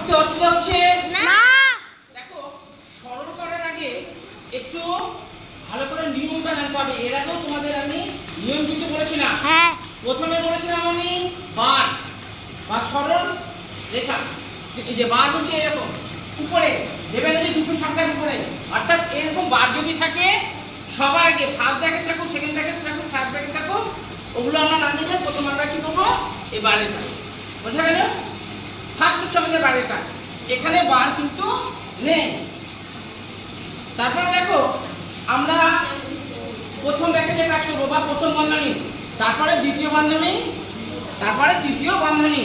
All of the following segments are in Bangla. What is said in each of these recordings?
বুঝতে অসুবিধা হচ্ছে না? দেখো সরল করার আগে একটু ভালো করে নিয়মটা জানতে হবে। এর আগেও তোমাদের আমি নিয়ম কিন্তু বলেছিলাম। হ্যাঁ। প্রথমে বলেছিলাম আমি বার বা সরল রেখা। এই যে বার হচ্ছে এরকম উপরে দেবেন যদি দুটো সংখ্যার উপরে, অর্থাৎ এরকম বার যদি থাকে সবার আগে ফার্স্ট ব্র্যাকেট থাকুক, সেকেন্ড ব্র্যাকেট থাকুক, থার্ড ব্র্যাকেট থাকুক, ওগুলো আমরা না দিলে প্রথম আমরা কি করবো এই বারের কাজ। বোঝা গেল? ফার্স্ট হচ্ছে আমাদের বারের কাজ। এখানে বার কিন্তু নেই। তারপরে দেখো আমরা প্রথম ব্র্যাকেটে কাজ করবো বা প্রথম বন্ধনী, তারপরে দ্বিতীয় বন্ধনী, তারপরে তৃতীয় বন্ধনী।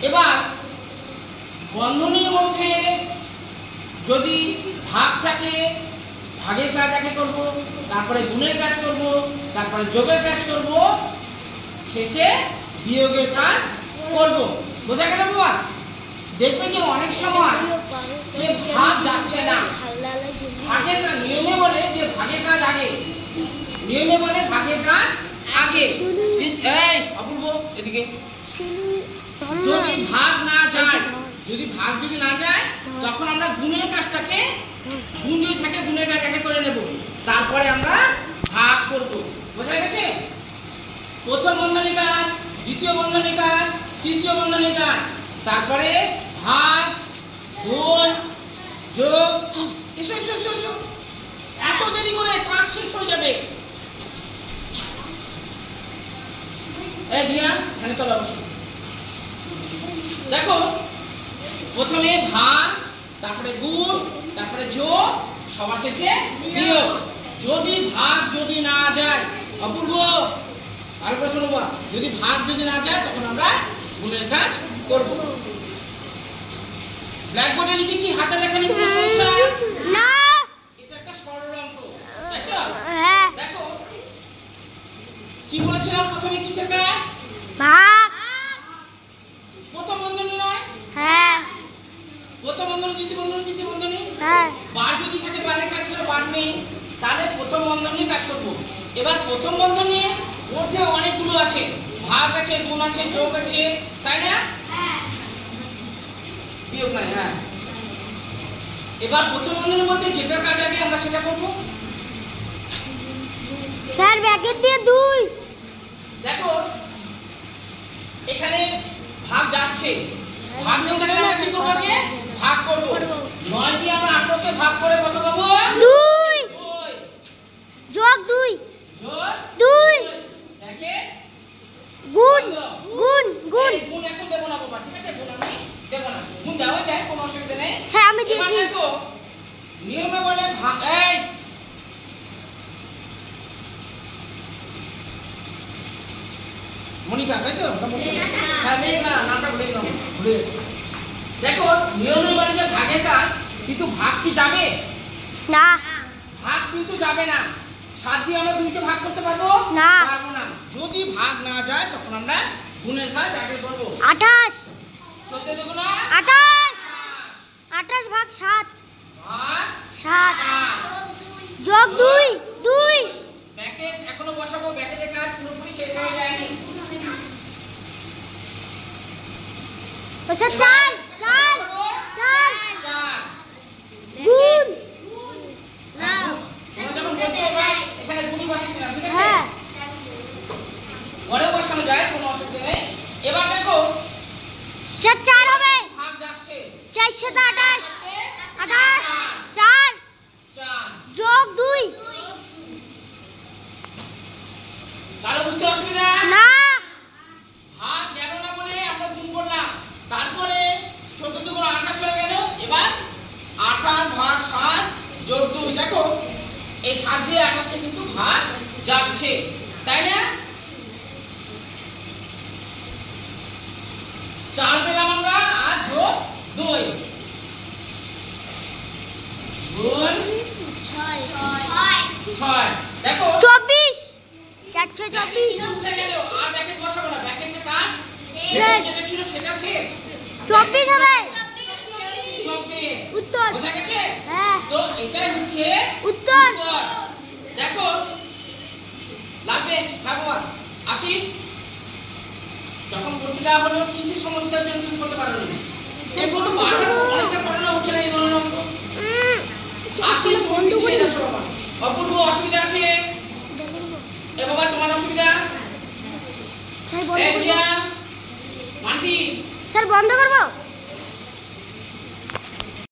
এবার বন্ধনীর মধ্যে যদি ভাগ থাকে ভাগের কাজ আগে করব, তারপরে গুণের কাজ করব, তারপরে যোগের কাজ করব, শেষে বিয়োগের কাজ করব। বোঝা গেল বাবা? দেখবে যে অনেক সময় যে ভাগ যাচ্ছে না, ভাগের কাজ নিয়মে বলে যে ভাগের কাজ আগে, নিয়মে বলে ভাগের কাজ আগে। এই অপূর্ব এদিকে, যদি ভাগ না যায়, যদি ভাগ যদি না যায় তখন আমরা গুণের কাজটাকে, গুণ যদি থাকে গুণের কাজ আগে করে নেব, তারপরে আমরা ভাগ করব। বোঝা গেছে? প্রথম বন্ধনী কাজ, দ্বিতীয় বন্ধনী কাজ, তৃতীয় বন্ধনী কাজ, তারপরে ভাগ, গুণ, যোগ। এসো এসো এসো এসো, এত দেরি করে ক্লাস শেষ হয়ে যাবে। এই দিয়া এখানে তো অবশ্যই দেখো প্রথমে ভাগ, তারপরে গুণ, তারপরে যোগ, সবার শেষে বিয়োগ। যদি ভাগ যদি না যায়, অপূর্ব আর প্রশ্ন শোনো, যদি ভাগ যদি না যায় তখন আমরা গুণের কাজ করব। ব্ল্যাকবোর্ডে লিখেছি, হাতে লেখা নিয়ে কোনো সমস্যা না? এটা একটা সরল অঙ্ক, তাই তো? হ্যাঁ। দেখো কি বলেছিলাম প্রথমে কিসের কাজ? ভাগ। প্রথম বন্ধনী নয়? হ্যাঁ। প্রথম বন্ধনী, দ্বিতীয় বন্ধনী, তৃতীয় বন্ধনী। হ্যাঁ। বার যদি থাকে বারের কাজ করে, বার নেই তাহলে প্রথম বন্ধনীর কাজ করব। এবার প্রথম বন্ধনীর মধ্যে অনেকগুলো আছে, ভাগ আছে, গুণ আছে, যোগ আছে, তাই না? হ্যাঁ। বিয়োগ নাই। হ্যাঁ। এবার প্রথম বন্ধনীর মধ্যে যেটার কাজ আগে আমরা সেটা করব। স্যার ব্র্যাকেট দিয়ে 2। দেখো এখানে ভাগ যাচ্ছে, ভাগ যেতে গেলে আমরা কি করব? আগে ভাগ করব। 9 দিয়ে আমরা 18 কে ভাগ করে কত পাবো? 2 2 যোগ 2 যোগ 2 ব্র্যাকেট গুণ গুণ গুণ। গুণ এখন দেব না বাবা, ঠিক আছে? গুণ আমি দেব না, গুণ দেওয়া যায়, কোনো অসুবিধা নেই। স্যার আমি এবার দিয়েছি। দেখো নিয়মে বলে ভাগ। এই মনিকা, তাই তো? হ্যাঁ, না নামটা ভুলে গেলাম, ভুলে গেছি। দেখো নিয়মে বলে যে ভাগের কাজ, কিন্তু ভাগ কি যাবে? না। ভাগ কিন্তু যাবে না। 7 দিয়ে আমরা 2 কে ভাগ করতে পারবো না। পারবো না। যদি ভাগ না যায় তখন আমরা গুণের কাজ আগে করব। 28 চলতে দেব না। 28 28 ভাগ 7 ভাগ 7 7 যোগ 2 2। ব্র্যাকেট এখনো বসাবো, ব্র্যাকেটের কাজ পুরোপুরি শেষ হয়ে যায়নি। ও স্যার 4 4 4 4 গুণ। না তোমরা যখন বলছো এবার এখানে গুণই বসিয়ে দিলাম, ঠিক আছে? হ্যাঁ। ঘরেও বসানো যায়, কোনো অসুবিধা নেই। এবার দেখো স্যার 4 হবে। ভাগ যাচ্ছে 4 7 28 28 4 4 যোগ 2। কারো বুঝতে অসুবিধা না। ভাগ গেল না বলে আমরা গুণ করলাম, তারপরে 14 দুগুণ 28 হয়ে গেল। এবার 28 ভাগ 7 যোগ 2। দেখো এই 7 দিয়ে 28 কে কিন্তু ভাগ যাচ্ছে, তাই না? 4 পেলাম আমরা, আর যোগ 2 গুণ 6। দেখো 24 424 উঠে গেল, আর ব্র্যাকেট বসাবো না, ব্র্যাকেটের কাজ শেষ। যেটা ছিল সেটা শেষ। 24 হবে 24 উত্তর। বোঝা গেছে? হ্যাঁ। তো এটাই হচ্ছে উত্তর। দেখো লাগবে ভগবান আশিস, যখন ভর্তি দেওয়া হলো কৃষি সমস্যার জন্য তুমি করতে পারো না, এগুলো তো বারবার তার বন্ধ করবো।